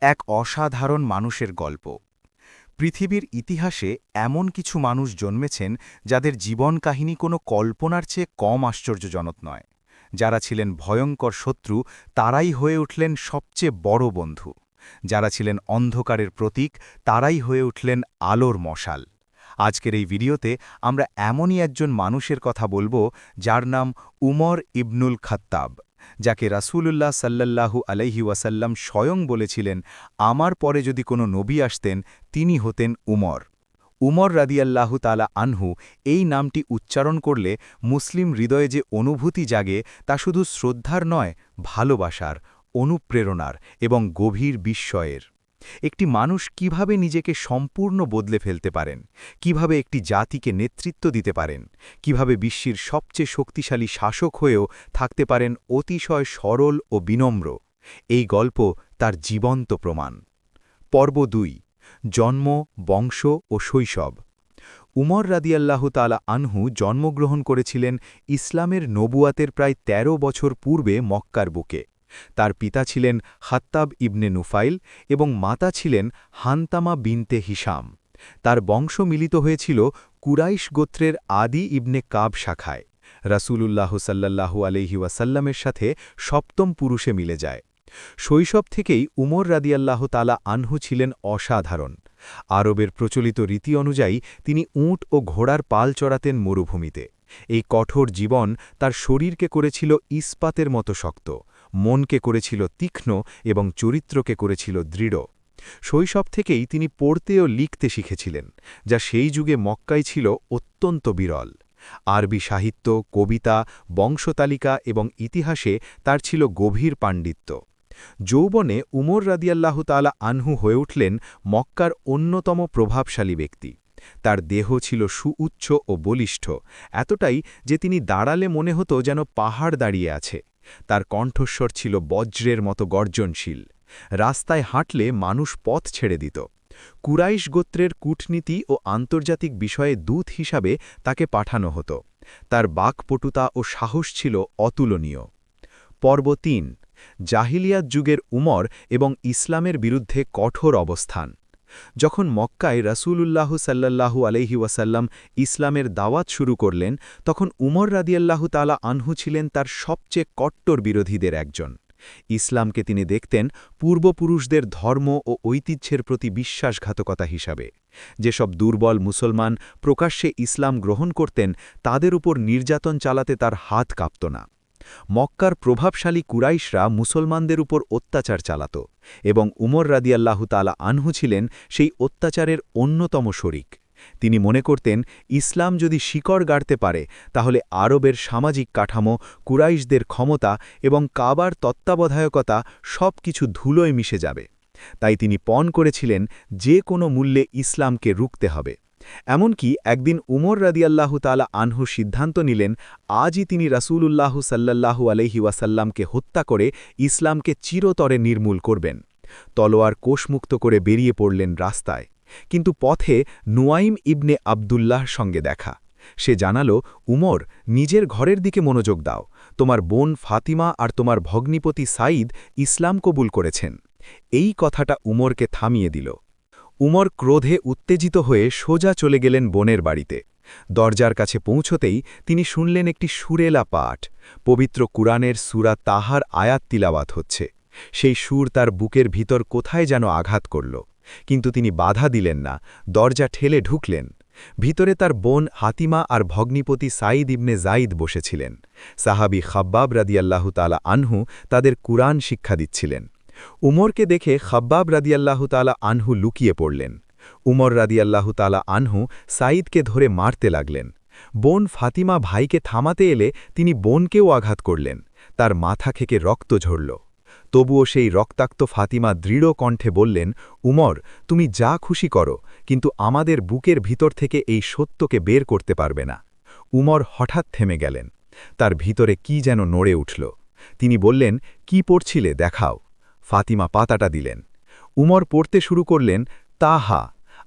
এক অসাধারণ মানুষের গল্প। পৃথিবীর ইতিহাসে এমন কিছু মানুষ জন্মেছেন যাদের জীবন কাহিনী কোনো কল্পনার চেয়ে কম আশ্চর্যজনক নয়। যারা ছিলেন ভয়ঙ্কর শত্রু, তারাই হয়ে উঠলেন সবচেয়ে বড় বন্ধু। যারা ছিলেন অন্ধকারের প্রতীক, তারাই হয়ে উঠলেন আলোর মশাল। আজকের এই ভিডিওতে আমরা এমনই একজন মানুষের কথা বলবো, যার নাম উমর ইবনুল খাত্তাব, যাকে রাসূলুল্লাহ সাল্লাল্লাহু আলাইহি ওয়াসাল্লাম স্বয়ং বলেছিলেন, আমার পরে যদি কোনো নবী আসতেন তিনি হতেন উমর। উমর রাদিয়াল্লাহু তাআলা আনহু এই নামটি উচ্চারণ করলে মুসলিম হৃদয়ে যে অনুভূতি জাগে তা শুধু শ্রদ্ধার নয়, ভালোবাসার, অনুপ্রেরণার এবং গভীর বিস্ময়ের। একটি মানুষ কিভাবে নিজেকে সম্পূর্ণ বদলে ফেলতে পারেন, কিভাবে একটি জাতিকে নেতৃত্ব দিতে পারেন, কিভাবে বিশ্বের সবচেয়ে শক্তিশালী শাসক হয়েও থাকতে পারেন অতিশয় সরল ও বিনম্র, এই গল্প তার জীবন্ত প্রমাণ। পর্ব ২। জন্ম, বংশ ও শৈশব। উমর রাদিয়াল্লাহু তাআলা আনহু জন্মগ্রহণ করেছিলেন ইসলামের নবুয়াতের প্রায় ১৩ বছর পূর্বে মক্কার বুকে। তার পিতা ছিলেন খাত্তাব ইবনে নুফাইল এবং মাতা ছিলেন হানতামা বিনতে হিশাম। তার বংশ মিলিত হয়েছিল কুরাইশ গোত্রের আদি ইবনে কাব শাখায়। রাসূলুল্লাহ সাল্লাল্লাহু আলাইহি ওয়াসাল্লামের সাথে সপ্তম পুরুষে মিলে যায়। শৈশব থেকেই উমর রাদিয়াল্লাহু তাআলা আনহু ছিলেন অসাধারণ। আরবের প্রচলিত রীতি অনুযায়ী তিনি উট ও ঘোড়ার পাল চড়াতেন মরুভূমিতে। এই কঠোর জীবন তার শরীরকে করেছিল ইস্পাতের মতো শক্ত, মনকে করেছিল তীক্ষ্ণ এবং চরিত্রকে করেছিল দৃঢ়। শৈশব থেকেই তিনি পড়তে ও লিখতে শিখেছিলেন, যা সেই যুগে মক্কায় ছিল অত্যন্ত বিরল। আরবি সাহিত্য, কবিতা, বংশতালিকা এবং ইতিহাসে তার ছিল গভীর পাণ্ডিত্য। যৌবনে উমর রাদিয়াল্লাহু তাআলা আনহু হয়ে উঠলেন মক্কার অন্যতম প্রভাবশালী ব্যক্তি। তার দেহ ছিল সুউচ্চ ও বলিষ্ঠ, এতটাই যে তিনি দাঁড়ালে মনে হতো যেন পাহাড় দাঁড়িয়ে আছে। তার কণ্ঠস্বর ছিল বজ্রের মতো গর্জনশীল। রাস্তায় হাঁটলে মানুষ পথ ছেড়ে দিত। কুরাইশ গোত্রের কূটনীতি ও আন্তর্জাতিক বিষয়ে দূত হিসাবে তাকে পাঠানো হতো। তার বাকপটুতা ও সাহস ছিল অতুলনীয়। পর্ব ৩। জাহিলিয়াত যুগের উমর এবং ইসলামের বিরুদ্ধে কঠোর অবস্থান। যখন মক্কায় রাসূলুল্লাহ সাল্লাল্লাহু আলাইহি ওয়াসাল্লাম ইসলামের দাওয়াত শুরু করলেন, তখন উমর রাদিয়াল্লাহু তাআলা আনহু ছিলেন তার সবচেয়ে কট্টর বিরোধীদের একজন। ইসলামকে তিনি দেখতেন পূর্বপুরুষদের ধর্ম ও ঐতিহ্যের প্রতি বিশ্বাসঘাতকতা হিসাবে। যেসব দুর্বল মুসলমান প্রকাশ্যে ইসলাম গ্রহণ করতেন, তাদের উপর নির্যাতন চালাতে তার হাত কাঁপত না। মক্কার প্রভাবশালী কুরাইশরা মুসলমানদের উপর অত্যাচার চালাত, এবং উমর রাদিয়াল্লাহু তাআলা আনহু ছিলেন সেই অত্যাচারের অন্যতম শরিক। তিনি মনে করতেন, ইসলাম যদি শিকড় গাড়তে পারে, তাহলে আরবের সামাজিক কাঠামো, কুরাইশদের ক্ষমতা এবং কাবার তত্ত্বাবধায়কতা সব কিছু ধুলোয় মিশে যাবে। তাই তিনি পণ করেছিলেন যে কোনো মূল্যে ইসলামকে রুখতে হবে। এমনকি একদিন উমর রাদিয়াল্লাহু তাআলা আনহু সিদ্ধান্ত নিলেন, আজই তিনি রাসূলুল্লাহ সাল্লাল্লাহু আলাইহি ওয়াসাল্লামকে হত্যা করে ইসলামকে চিরতরে নির্মূল করবেন। তলোয়ার কোষমুক্ত করে বেরিয়ে পড়লেন রাস্তায়। কিন্তু পথে নুয়াইম ইবনে আবদুল্লাহর সঙ্গে দেখা। সে জানালো, উমর, নিজের ঘরের দিকে মনোযোগ দাও। তোমার বোন ফাতিমা আর তোমার ভগ্নিপতি সাঈদ ইসলাম কবুল করেছেন। এই কথাটা উমরকে থামিয়ে দিল। উমর ক্রোধে উত্তেজিত হয়ে সোজা চলে গেলেন বোনের বাড়িতে। দরজার কাছে পৌঁছতেই তিনি শুনলেন একটি সুরেলা পাঠ। পবিত্র কুরআনের সূরা তাহার আয়াত তিলাওয়াত হচ্ছে। সেই সুর তার বুকের ভিতর কোথায় যেন আঘাত করল, কিন্তু তিনি বাধা দিলেন না, দরজা ঠেলে ঢুকলেন। ভিতরে তার বোন হাতিমা আর ভগ্নিপতি সাঈদ ইবনে জাইদ বসেছিলেন। সাহাবী খাব্বাব রাদিয়াল্লাহু তাআলা আনহু তাদের কুরআন শিক্ষা দিচ্ছিলেন। উমরকে দেখে খাব্বাব রাদিয়াল্লাহু তাআলা আনহু লুকিয়ে পড়লেন। উমর রাদিয়াল্লাহু তাআলা আনহু সাঈদকে ধরে মারতে লাগলেন। বোন ফাতিমা ভাইকে থামাতে এলে তিনি বোনকেও আঘাত করলেন। তার মাথা থেকে রক্ত ঝরল। তবুও সেই রক্তাক্ত ফাতিমা দৃঢ় কণ্ঠে বললেন, উমর, তুমি যা খুশি করো, কিন্তু আমাদের বুকের ভিতর থেকে এই সত্যকে বের করতে পারবে না। উমর হঠাৎ থেমে গেলেন। তার ভিতরে কি যেন নড়ে উঠল। তিনি বললেন, কি পড়ছিলে দেখাও। ফাতিমা পাতাটা দিলেন। উমর পড়তে শুরু করলেন, তাহা,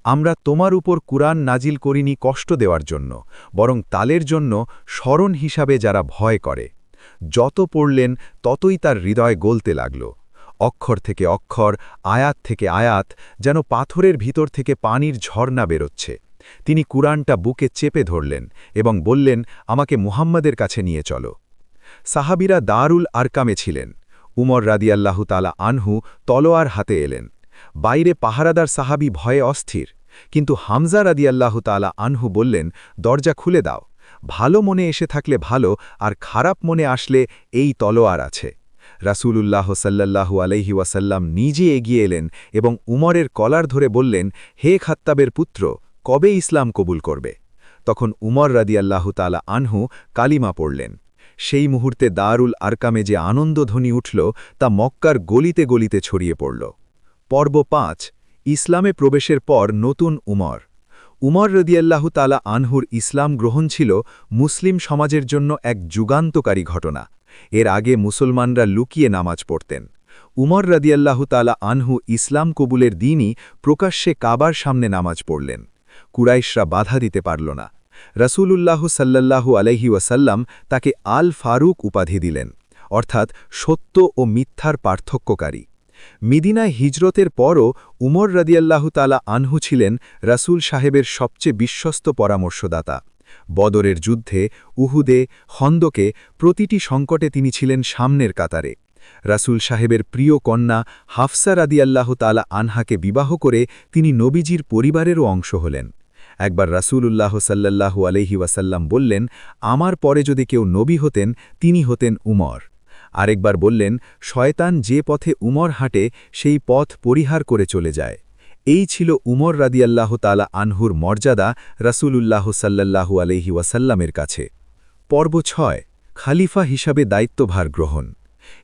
আমরা তোমার উপর কুরআন নাজিল করিনি কষ্ট দেওয়ার জন্য, বরং তালের জন্য, স্মরণ হিসাবে যারা ভয় করে। যত পড়লেন ততই তার হৃদয় গলতে লাগল। অক্ষর থেকে অক্ষর, আয়াত থেকে আয়াত, যেন পাথরের ভিতর থেকে পানির ঝর্ণা বেরোচ্ছে। তিনি কুরআনটা বুকে চেপে ধরলেন এবং বললেন, আমাকে মুহাম্মাদের কাছে নিয়ে চলো। সাহাবীরা দারুল আরকামে ছিলেন। উমর রাদিয়াল্লাহু তাআলা আনহু তলোয়ার হাতে এলেন। বাইরে পাহারাদার সাহাবী ভয়ে অস্থির, কিন্তু হামজা রাদিয়াল্লাহু তাআলা আনহু বললেন, দরজা খুলে দাও। ভালো মনে এসে থাকলে ভালো, আর খারাপ মনে আসলে এই তলোয়ার আছে। রাসূলুল্লাহ সাল্লাল্লাহু আলাইহি ওয়াসাল্লাম নিজে এগিয়ে এলেন এবং উমরের কলার ধরে বললেন, হে খাত্তাবের পুত্র, কবে ইসলাম কবুল করবে? তখন উমর রাদিয়াল্লাহু তাআলা আনহু কালিমা পড়লেন। সেই মুহূর্তে দারুল আরকামে যে আনন্দধ্বনি উঠল, তা মক্কার গলিতে গলিতে ছড়িয়ে পড়ল। পর্ব ৫, ইসলামে প্রবেশের পর নতুন উমর। উমর রাদিয়াল্লাহু তাআলা আনহুর ইসলাম গ্রহণ ছিল মুসলিম সমাজের জন্য এক যুগান্তকারী ঘটনা। এর আগে মুসলমানরা লুকিয়ে নামাজ পড়তেন। উমর রাদিয়াল্লাহু তাআলা আনহু ইসলাম কবুলের দিনই প্রকাশ্যে কাবার সামনে নামাজ পড়লেন। কুরাইশরা বাধা দিতে পারল না। রাসূলুল্লাহ সাল্লাল্লাহু আলাইহি ওয়াসাল্লাম তাকে আল ফারুক উপাধি দিলেন, অর্থাৎ সত্য ও মিথ্যার পার্থক্যকারী। মিদিনায় হিজরতের পরও উমর রাদিয়াল্লাহু তাআলা আনহু ছিলেন রাসূল সাহেবের সবচেয়ে বিশ্বস্ত পরামর্শদাতা। বদরের যুদ্ধে, উহুদে, খন্দকে প্রতিটি সংকটে তিনি ছিলেন সামনের কাতারে। রাসূল সাহেবের প্রিয় কন্যা হাফসা রাদিয়াল্লাহু তাআলা আনহাকে বিবাহ করে তিনি নবীজির পরিবারেরও অংশ হলেন। একবার রাসূলুল্লাহ সাল্লাল্লাহু আলাইহি ওয়াসাল্লাম বললেন, আমার পরে যদি কেউ নবী হতেন, তিনি হতেন উমর। আরেকবার বললেন, শয়তান যে পথে উমর হাঁটে সেই পথ পরিহার করে চলে যায়। এই ছিল উমর রাদিয়াল্লাহু তাআলা আনহুর মর্যাদা রাসূলুল্লাহ সাল্লাল্লাহু আলাইহি ওয়াসাল্লামের কাছে। পর্ব ৬, খালিফা হিসাবে দায়িত্বভার গ্রহণ।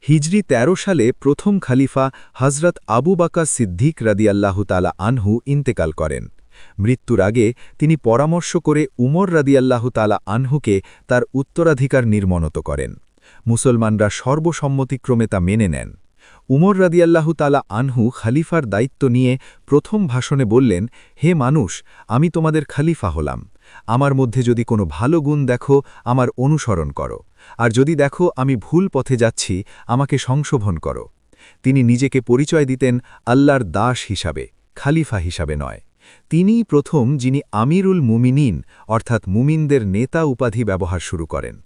হিজরি ১৩ সালে প্রথম খালিফা হযরত আবু বকর সিদ্দিক রাদিয়াল্লাহু তাআলা আনহু ইন্তেকাল করেন। মৃত্যুর আগে তিনি পরামর্শ করে উমর রাদিয়াল্লাহু তাআলা আনহুকে তার উত্তরাধিকার নির্মনত করেন। মুসলমানরা সর্বসম্মতিক্রমে তা মেনে নেন। উমর রাদিয়াল্লাহু তাআলা আনহু খালিফার দায়িত্ব নিয়ে প্রথম ভাষণে বললেন, হে মানুষ, আমি তোমাদের খালিফা হলাম। আমার মধ্যে যদি কোনো ভালো গুণ দেখো, আমার অনুসরণ করো, আর যদি দেখো আমি ভুল পথে যাচ্ছি, আমাকে সংশোধন করো। তিনি নিজেকে পরিচয় দিতেন আল্লাহর দাস হিসাবে, খালিফা হিসাবে নয়। তিনিই প্রথম যিনি আমিরুল মুমিনিন অর্থাৎ মুমিনদের নেতা উপাধি ব্যবহার শুরু করেন।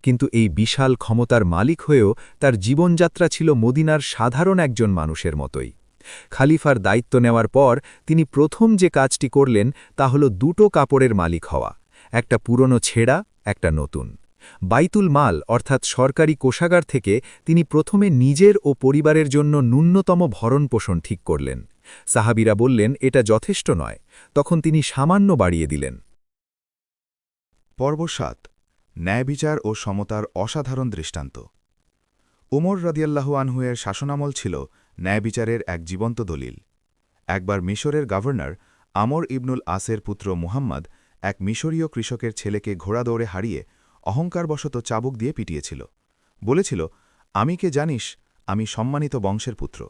কিন্তু এই বিশাল ক্ষমতার মালিক হয়েও তার জীবনযাত্রা ছিল মদিনার সাধারণ একজন মানুষের মতোই। খালিফার দায়িত্ব নেওয়ার পর তিনি প্রথম যে কাজটি করলেন তা হল দুটো কাপড়ের মালিক হওয়া, একটা পুরনো ছেঁড়া, একটা নতুন। বাইতুল মাল অর্থাৎ সরকারি কোষাগার থেকে তিনি প্রথমে নিজের ও পরিবারের জন্য ন্যূনতম ভরণপোষণ ঠিক করলেন। সাহাবীরা বললেন, এটা যথেষ্ট নয়। তখন তিনি সামান্য বাড়িয়ে দিলেন। পর্ব ৭, ন্যায়বিচার ও সমতার অসাধারণ দৃষ্টান্ত। উমর রাদিয়াল্লাহু আনহুয়ের শাসনামল ছিল ন্যায়বিচারের এক জীবন্ত দলিল। একবার মিশরের গভর্নর আমর ইবনুল আসের পুত্র মুহাম্মদ এক মিশরীয় কৃষকের ছেলেকে ঘোড়া দৌড়ে হারিয়ে অহংকারবশত চাবুক দিয়ে পিটিয়েছিল। বলেছিল, আমি কে জানিস, আমি সম্মানিত বংশের পুত্র।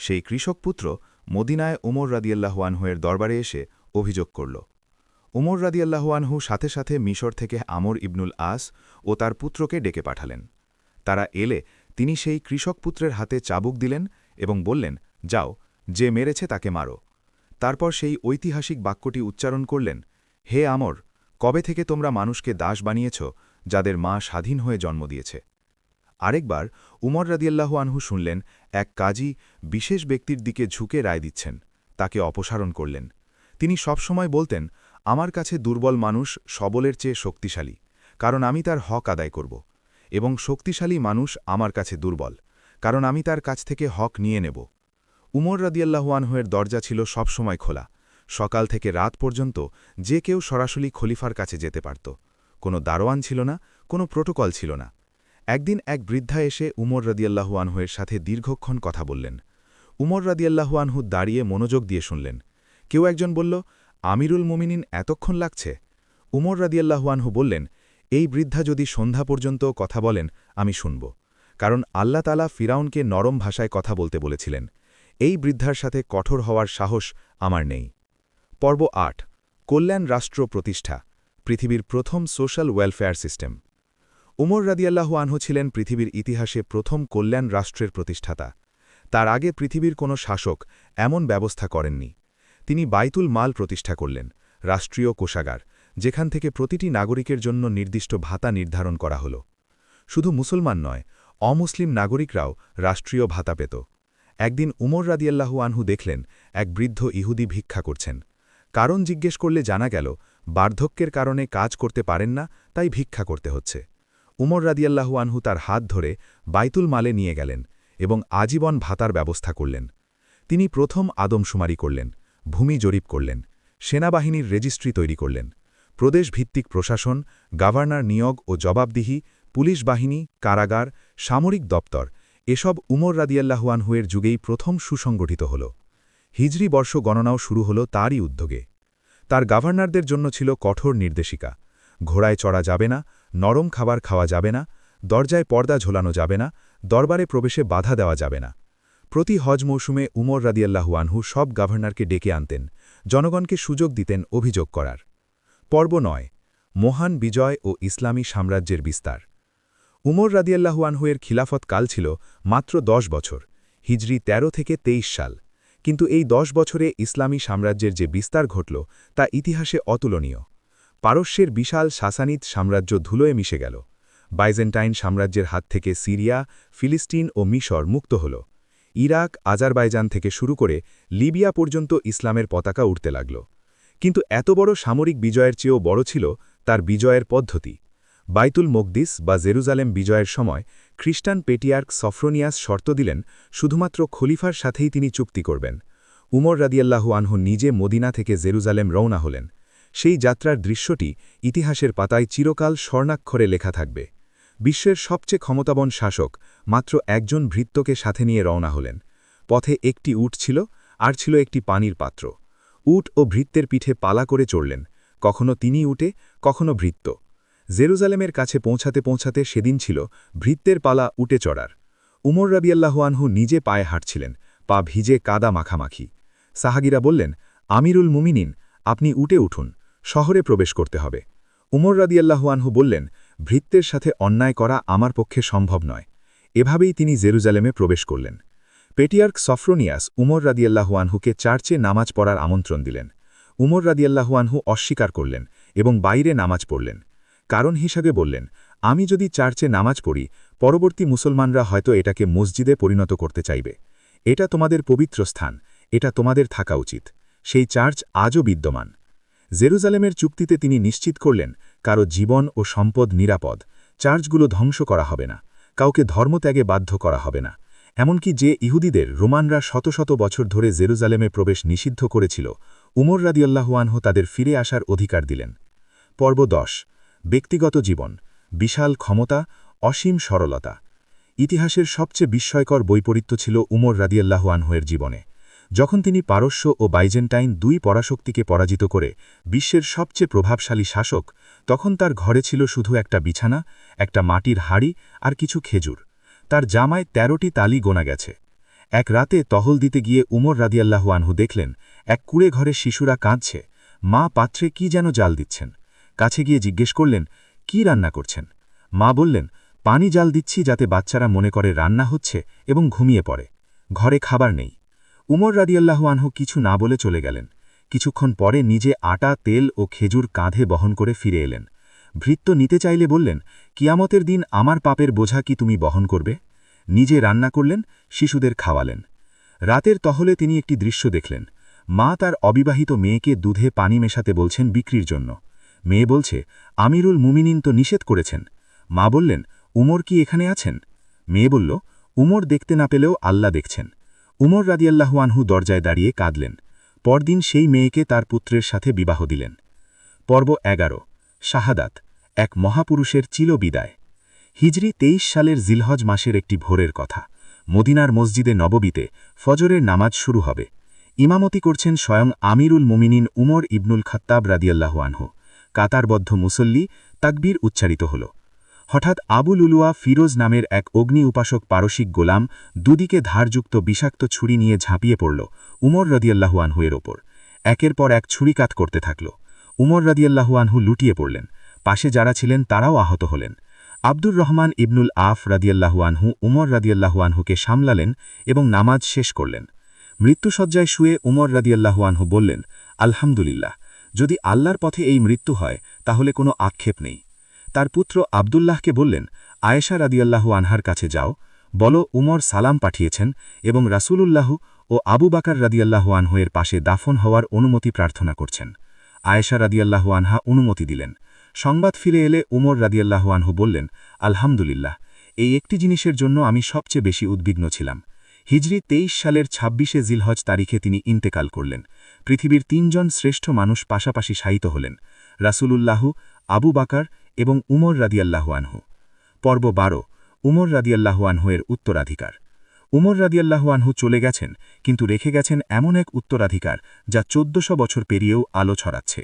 সেই কৃষক পুত্র মদিনায় উমর রাদিয়াল্লাহু আনহুয়ের দরবারে এসে অভিযোগ করল। উমর রাদিয়াল্লাহু আনহু সাথে সাথে মিশর থেকে আমর ইবনুল আস ও তার পুত্রকে ডেকে পাঠালেন। তারা এলে তিনি সেই কৃষক পুত্রের হাতে চাবুক দিলেন এবং বললেন, যাও, যে মেরেছে তাকে মারো। তারপর সেই ঐতিহাসিক বাক্যটি উচ্চারণ করলেন, হে আমর, কবে থেকে তোমরা মানুষকে দাস বানিয়েছ যাদের মা স্বাধীন হয়ে জন্ম দিয়েছে? আরেকবার উমর রাদিয়াল্লাহু আনহু শুনলেন এক কাজী বিশেষ ব্যক্তির দিকে ঝুঁকে রায় দিচ্ছেন। তাকে অপসারণ করলেন। তিনি সবসময় বলতেন, আমার কাছে দুর্বল মানুষ সবলের চেয়ে শক্তিশালী, কারণ আমি তার হক আদায় করব, এবং শক্তিশালী মানুষ আমার কাছে দুর্বল, কারণ আমি তার কাছ থেকে হক নিয়ে নেব। উমর রাদিয়াল্লাহু আনহুয়ের দরজা ছিল সবসময় খোলা। সকাল থেকে রাত পর্যন্ত যে কেউ সরাসরি খলিফার কাছে যেতে পারত। কোনো দারোয়ান ছিল না, কোনো প্রোটোকল ছিল না। একদিন এক বৃদ্ধা এসে উমর রাদিয়াল্লাহু আনহুয়ের সাথে দীর্ঘক্ষণ কথা বললেন। উমর রাদিয়াল্লাহু আনহু দাঁড়িয়ে মনোযোগ দিয়ে শুনলেন। কেউ একজন বলল, আমিরুল মুমিনিন এতক্ষণ লাগছে? উমর রাদিয়াল্লাহু আনহু বললেন, এই বৃদ্ধা যদি সন্ধ্যা পর্যন্ত কথা বলেন আমি শুনব, কারণ আল্লাহ তাআলা ফিরাউনকে নরম ভাষায় কথা বলতে বলেছিলেন। এই বৃদ্ধার সাথে কঠোর হওয়ার সাহস আমার নেই। পর্ব ৮, কল্যাণ রাষ্ট্র প্রতিষ্ঠা, পৃথিবীর প্রথম সোশ্যাল ওয়েলফেয়ার সিস্টেম। উমর রাদিয়াল্লাহু আনহু ছিলেন পৃথিবীর ইতিহাসে প্রথম কল্যাণ রাষ্ট্রের প্রতিষ্ঠাতা। তার আগে পৃথিবীর কোনো শাসক এমন ব্যবস্থা করেননি। তিনি বাইতুল মাল প্রতিষ্ঠা করলেন, রাষ্ট্রীয় কোষাগার, যেখান থেকে প্রতিটি নাগরিকের জন্য নির্দিষ্ট ভাতা নির্ধারণ করা হল। শুধু মুসলমান নয়, অমুসলিম নাগরিকরাও রাষ্ট্রীয় ভাতা পেত। একদিন উমর রাদিয়াল্লাহু আনহু দেখলেন এক বৃদ্ধ ইহুদি ভিক্ষা করছেন। কারণ জিজ্ঞেস করলে জানা গেল বার্ধক্যের কারণে কাজ করতে পারেন না, তাই ভিক্ষা করতে হচ্ছে। উমর রাদিয়াল্লাহু আনহু তার হাত ধরে বাইতুল মালে নিয়ে গেলেন এবং আজীবন ভাতার ব্যবস্থা করলেন। তিনি প্রথম আদমশুমারি করলেন, ভূমি জরিপ করলেন, সেনাবাহিনীর রেজিস্ট্রি তৈরি করলেন, প্রদেশ ভিত্তিক প্রশাসন, গভর্নর নিয়োগ ও জবাবদিহি, পুলিশ বাহিনী, কারাগার, সামরিক দপ্তর এসব উমর রাদিয়াল্লাহু আনহুয়ের যুগেই প্রথম সুসংগঠিত হল। হিজরি বর্ষ গণনাও শুরু হল তারই উদ্যোগে। তার গভর্নরদের জন্য ছিল কঠোর নির্দেশিকা: ঘোড়ায় চড়া যাবে না, নরম খাবার খাওয়া যাবে না, দরজায় পর্দা ঝোলানো যাবে না, দরবারে প্রবেশে বাধা দেওয়া যাবে না। প্রতি হজ মৌসুমে উমর রাদিয়াল্লাহু আনহু সব গভর্নরকে ডেকে আনতেন, জনগণকে সুযোগ দিতেন অভিযোগ করার। পর্ব ৯: মহান বিজয় ও ইসলামী সাম্রাজ্যের বিস্তার। উমর রাদিয়াল্লাহু আনহুয়ের খিলাফত কাল ছিল মাত্র ১০ বছর, হিজরি ১৩ থেকে ২৩ সাল। কিন্তু এই ১০ বছরে ইসলামী সাম্রাজ্যের যে বিস্তার ঘটল তা ইতিহাসে অতুলনীয়। পারস্যের বিশাল সাসানিদ সাম্রাজ্য ধুলোয় মিশে গেল। বাইজেন্টাইন সাম্রাজ্যের হাত থেকে সিরিয়া, ফিলিস্তিন ও মিশর মুক্ত হল। ইরাক, আজারবাইজান থেকে শুরু করে লিবিয়া পর্যন্ত ইসলামের পতাকা উঠতে লাগল। কিন্তু এত বড় সামরিক বিজয়ের চেয়েও বড় ছিল তার বিজয়ের পদ্ধতি। বাইতুল মকদিস বা জেরুজালেম বিজয়ের সময় খ্রিস্টান পেটিয়ার্ক সফ্রোনিয়াস শর্ত দিলেন শুধুমাত্র খলিফার সাথেই তিনি চুক্তি করবেন। উমর রাদিয়াল্লাহু আনহু নিজে মদিনা থেকে জেরুজালেম রওনা হলেন। সেই যাত্রার দৃশ্যটি ইতিহাসের পাতায় চিরকাল স্বর্ণাক্ষরে লেখা থাকবে। বিশ্বের সবচেয়ে ক্ষমতাবান শাসক মাত্র একজন ভৃত্যকে সাথে নিয়ে রওনা হলেন। পথে একটি উট ছিল, আর ছিল একটি পানির পাত্র। উট ও ভৃত্যের পিঠে পালা করে চড়লেন, কখনো তিনি উটে, কখনো ভৃত্য। জেরুজালেমের কাছে পৌঁছাতে পৌঁছাতে সেদিন ছিল ভৃত্যের পালা উটে চড়ার। উমর রাদিয়াল্লাহু আনহু নিজে পায়ে হাঁটছিলেন, পা ভিজে কাদা মাখামাখি। সাহাগীরা বললেন, আমিরুল মুমিনিন, আপনি উটে উঠুন, শহরে প্রবেশ করতে হবে। উমর রাদিয়াল্লাহু আনহু বললেন, ভৃত্যের সাথে অন্যায় করা আমার পক্ষে সম্ভব নয়। এভাবেই তিনি জেরুজালেমে প্রবেশ করলেন। পেটিয়ার্ক সফ্রোনিয়াস উমর রাদিয়াল্লাহু আনহুকে চার্চে নামাজ পড়ার আমন্ত্রণ দিলেন। উমর রাদিয়াল্লাহু আনহু অস্বীকার করলেন এবং বাইরে নামাজ পড়লেন। কারণ হিসাবে বললেন, আমি যদি চার্চে নামাজ পড়ি, পরবর্তী মুসলমানরা হয়তো এটাকে মসজিদে পরিণত করতে চাইবে। এটা তোমাদের পবিত্র স্থান, এটা তোমাদের থাকা উচিত। সেই চার্চ আজও বিদ্যমান। জেরুজালেমের চুক্তিতে তিনি নিশ্চিত করলেন, কারো জীবন ও সম্পদ নিরাপদ, চার্চগুলো ধ্বংস করা হবে না, কাউকে ধর্মত্যাগে বাধ্য করা হবে না। এমনকি যে ইহুদিদের রোমানরা শত শত বছর ধরে জেরুজালেমে প্রবেশ নিষিদ্ধ করেছিল, উমর রাদিয়াল্লাহু আনহু তাদের ফিরে আসার অধিকার দিলেন। পর্ব ১০: ব্যক্তিগত জীবন, বিশাল ক্ষমতা, অসীম সরলতা। ইতিহাসের সবচেয়ে বিস্ময়কর বৈপরীত্য ছিল উমর রাদিয়াল্লাহু আনহুয়ের জীবনে। যখন তিনি পারস্য ও বাইজেন্টাইন দুই পরাশক্তিকে পরাজিত করে বিশ্বের সবচেয়ে প্রভাবশালী শাসক, তখন তার ঘরে ছিল শুধু একটা বিছানা, একটা মাটির হাড়ি আর কিছু খেজুর। তার জামায় ১৩টি তালি গোনা গেছে। এক রাতে টহল দিতে গিয়ে উমর রাদিয়াল্লাহু আনহু দেখলেন এক কুঁড়ে ঘরে শিশুরা কাঁদছে, মা পাত্রে কি যেন জাল দিচ্ছেন। কাছে গিয়ে জিজ্ঞেস করলেন, কি রান্না করছেন? মা বললেন, পানি জাল দিচ্ছি যাতে বাচ্চারা মনে করে রান্না হচ্ছে এবং ঘুমিয়ে পড়ে। ঘরে খাবার নেই। উমর রাদিয়াল্লাহু আনহু কিছু না বলে চলে গেলেন। কিছুক্ষণ পরে নিজে আটা, তেল ও খেজুর কাঁধে বহন করে ফিরে এলেন। ভৃত্য নিতে চাইলে বললেন, কিয়ামতের দিন আমার পাপের বোঝা কি তুমি বহন করবে? নিজে রান্না করলেন, শিশুদের খাওয়ালেন। রাতের টহলে তিনি একটি দৃশ্য দেখলেন। মা তার অবিবাহিত মেয়েকে দুধে পানি মেশাতে বলছেন বিক্রির জন্য। মেয়ে বলছে, আমিরুল মুমিনিন তো নিষেধ করেছেন। মা বললেন, উমর কি এখানে আছেন? মেয়ে বলল, উমর দেখতে না পেলেও আল্লাহ দেখছেন। উমর রাদিয়াল্লাহু আনহু দরজায় দাঁড়িয়ে কাঁদলেন। পরদিন সেই মেয়েকে তার পুত্রের সাথে বিবাহ দিলেন। পর্ব ১১: শাহাদাত, এক মহাপুরুষের চিল বিদায়। হিজরি ২৩ সালের জিলহজ মাসের একটি ভোরের কথা। মদিনার মসজিদে নববীতে ফজরের নামাজ শুরু হবে। ইমামতি করছেন স্বয়ং আমিরুল মুমিনিন উমর ইবনুল খাত্তাব রাদিয়াল্লাহু আনহু। কাতারবদ্ধ মুসল্লি, তাকবীর উচ্চারিত হল। হঠাৎ আবু লুলুয়া ফিরোজ নামের এক অগ্নি উপাসক পারসিক গোলাম দুদিকে ধারযুক্ত বিষাক্ত ছুরি নিয়ে ঝাঁপিয়ে পড়ল উমর রাদিয়াল্লাহু আনহুয়ের ওপর। একের পর এক ছুরিকাত করতে থাকল। উমর রাদিয়াল্লাহু আনহু লুটিয়ে পড়লেন। পাশে যারা ছিলেন তারাও আহত হলেন। আব্দুর রহমান ইবনুল আফ রাদিয়াল্লাহু আনহু উমর রাদিয়াল্লাহু আনহুকে সামলালেন এবং নামাজ শেষ করলেন। মৃত্যুসজ্জায় শুয়ে উমর রাদিয়াল্লাহু আনহু বললেন, আলহামদুলিল্লাহ, যদি আল্লাহর পথে এই মৃত্যু হয় তাহলে কোনো আক্ষেপ নেই। তার পুত্র আবদুল্লাহকে বললেন, আয়েশা রাদিয়াল্লাহু আনহার কাছে যাও, বলো উমর সালাম পাঠিয়েছেন এবং রাসূলুল্লাহ ও আবু বাকার রাদিয়াল্লাহু আনহু এর পাশে দাফন হওয়ার অনুমতি প্রার্থনা করছেন। আয়েশা রাদিয়াল্লাহু আনহা অনুমতি দিলেন। সংবাদ ফিরে এলে উমর রাদিয়াল্লাহু আনহু বললেন, আলহামদুলিল্লাহ, এই একটি জিনিসের জন্য আমি সবচেয়ে বেশি উদ্বিগ্ন ছিলাম। হিজরি ২৩ সালের ২৬শে জিলহজ তারিখে তিনি ইন্তেকাল করলেন। পৃথিবীর ৩ জন শ্রেষ্ঠ মানুষ পাশাপাশি শায়িত হলেন, রাসূলুল্লাহ, আবু বাকার এবং উমর রাদিয়াল্লাহু আনহু। পর্ব ১২, উমর রাদিয়াল্লাহু আনহু এর উত্তরাধিকার। উমর রাদিয়াল্লাহু আনহু চলে গেছেন, কিন্তু রেখে গেছেন এমন এক উত্তরাধিকার যা ১৪০০ বছর পেরিয়েও আলো ছড়াচ্ছে।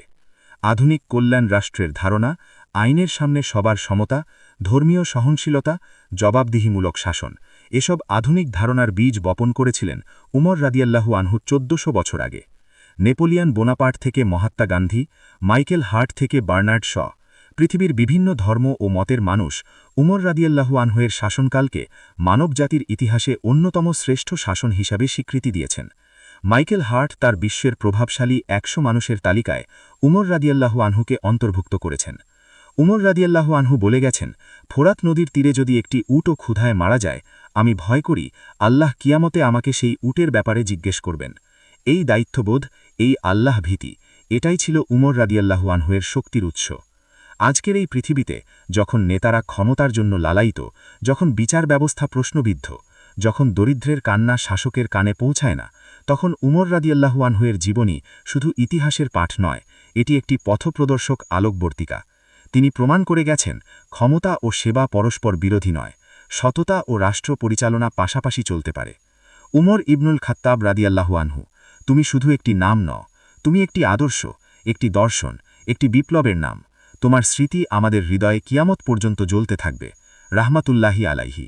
আধুনিক কল্যাণ রাষ্ট্রের ধারণা, আইনের সামনে সবার সমতা, ধর্মীয় সহনশীলতা, জবাবদিহিমূলক শাসন, এসব আধুনিক ধারণার বীজ বপন করেছিলেন উমর রাদিয়াল্লাহু আনহু ১৪০০ বছর আগে। নেপোলিয়ন বোনাপার্ট থেকে মহাত্মা গান্ধী, মাইকেল হার্ট থেকে বার্নার্ড শ, পৃথিবীর বিভিন্ন ধর্ম ও মতের মানুষ উমর রাদিয়াল্লাহু আনহু এর শাসনকালকে মানবজাতির ইতিহাসে অন্যতম শ্রেষ্ঠ শাসন হিসাবে স্বীকৃতি দিয়েছেন। মাইকেল হার্ট তার বিশ্বের প্রভাবশালী ১০০ মানুষের তালিকায় উমর রাদিয়াল্লাহু আনহুকে অন্তর্ভুক্ত করেছেন। উমর রাদিয়াল্লাহু আনহু বলে গেছেন, ফোরাত নদীর তীরে যদি একটি উটও ক্ষুধায় মারা যায়, আমি ভয় করি আল্লাহ কিয়ামতে আমাকে সেই উটের ব্যাপারে জিজ্ঞেস করবেন। এই দায়িত্ববোধ, এই আল্লাহ ভীতি, এটাই ছিল উমর রাদিয়াল্লাহু আনহু এর শক্তির উৎস। আজকের এই পৃথিবীতে যখন নেতারা ক্ষমতার জন্য লালায়িত, যখন বিচার ব্যবস্থা প্রশ্নবিদ্ধ, যখন দরিদ্রের কান্না শাসকের কানে পৌঁছায় না, তখন উমর রাদিয়াল্লাহু আনহু এর জীবনী শুধু ইতিহাসের পাঠ নয়, এটি একটি পথপ্রদর্শক আলোকবর্তিকা। তিনি প্রমাণ করে গেছেন, ক্ষমতা ও সেবা পরস্পর বিরোধী নয়, সততা ও রাষ্ট্র পরিচালনা পাশাপাশি চলতে পারে। উমর ইবনুল খাত্তাব রাদিয়াল্লাহু আনহু, তুমি শুধু একটি নাম নও, তুমি একটি আদর্শ, একটি দর্শন, একটি বিপ্লবের নাম। তোমার স্মৃতি আমাদের হৃদয়ে কিয়ামত পর্যন্ত জ্বলতে থাকবে। রাহমাতুল্লাহি আলাইহি।